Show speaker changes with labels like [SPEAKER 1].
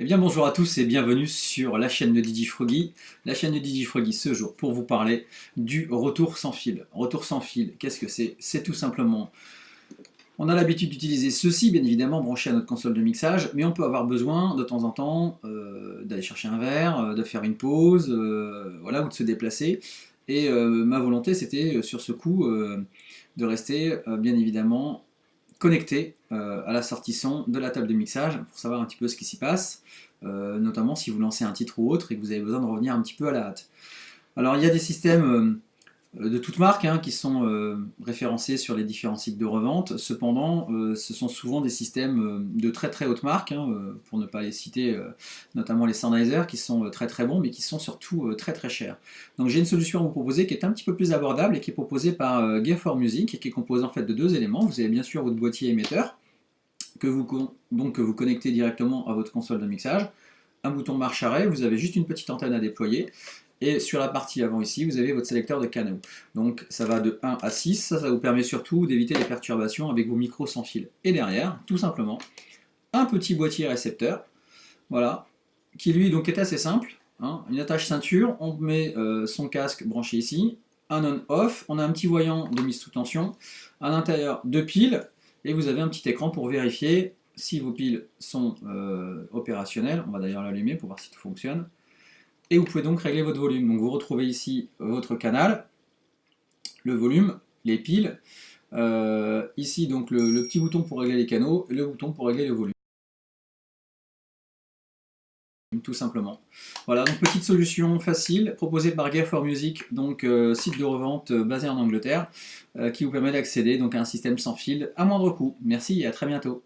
[SPEAKER 1] Eh bien bonjour à tous et bienvenue sur la chaîne de DigiFroggy. La chaîne de DigiFroggy ce jour pour vous parler du retour sans fil. Retour sans fil, qu'est-ce que c'est? C'est tout simplement, on a l'habitude d'utiliser ceci bien évidemment branché à notre console de mixage, mais on peut avoir besoin de temps en temps d'aller chercher un verre, de faire une pause, voilà, ou de se déplacer. Et ma volonté c'était sur ce coup de rester bien évidemment connecté à la sortie son de la table de mixage pour savoir un petit peu ce qui s'y passe, notamment si vous lancez un titre ou autre et que vous avez besoin de revenir un petit peu à la hâte. Alors il y a des systèmes de toutes marques qui sont référencés sur les différents sites de revente, cependant ce sont souvent des systèmes de très très haute marque, pour ne pas les citer, notamment les Sennheiser qui sont très très bons mais qui sont surtout très très chers. Donc j'ai une solution à vous proposer qui est un petit peu plus abordable et qui est proposée par Gear4Music et qui est composée en fait de deux éléments. Vous avez bien sûr votre boîtier émetteur que vous connectez directement à votre console de mixage, un bouton marche-arrêt, vous avez juste une petite antenne à déployer. Et sur la partie avant ici, vous avez votre sélecteur de canaux. Donc ça va de 1 à 6, ça vous permet surtout d'éviter les perturbations avec vos micros sans fil. Et derrière, tout simplement, un petit boîtier récepteur, voilà, qui lui donc est assez simple, une attache ceinture, on met son casque branché ici, un on-off, on a un petit voyant de mise sous tension, à l'intérieur deux piles, et vous avez un petit écran pour vérifier si vos piles sont opérationnelles. On va d'ailleurs l'allumer pour voir si tout fonctionne. Et vous pouvez donc régler votre volume. Donc vous retrouvez ici votre canal, le volume, les piles, ici donc le petit bouton pour régler les canaux, et le bouton pour régler le volume, tout simplement. Voilà, donc petite solution facile, proposée par Gear4Music, donc site de revente basé en Angleterre, qui vous permet d'accéder donc à un système sans fil à moindre coût. Merci et à très bientôt.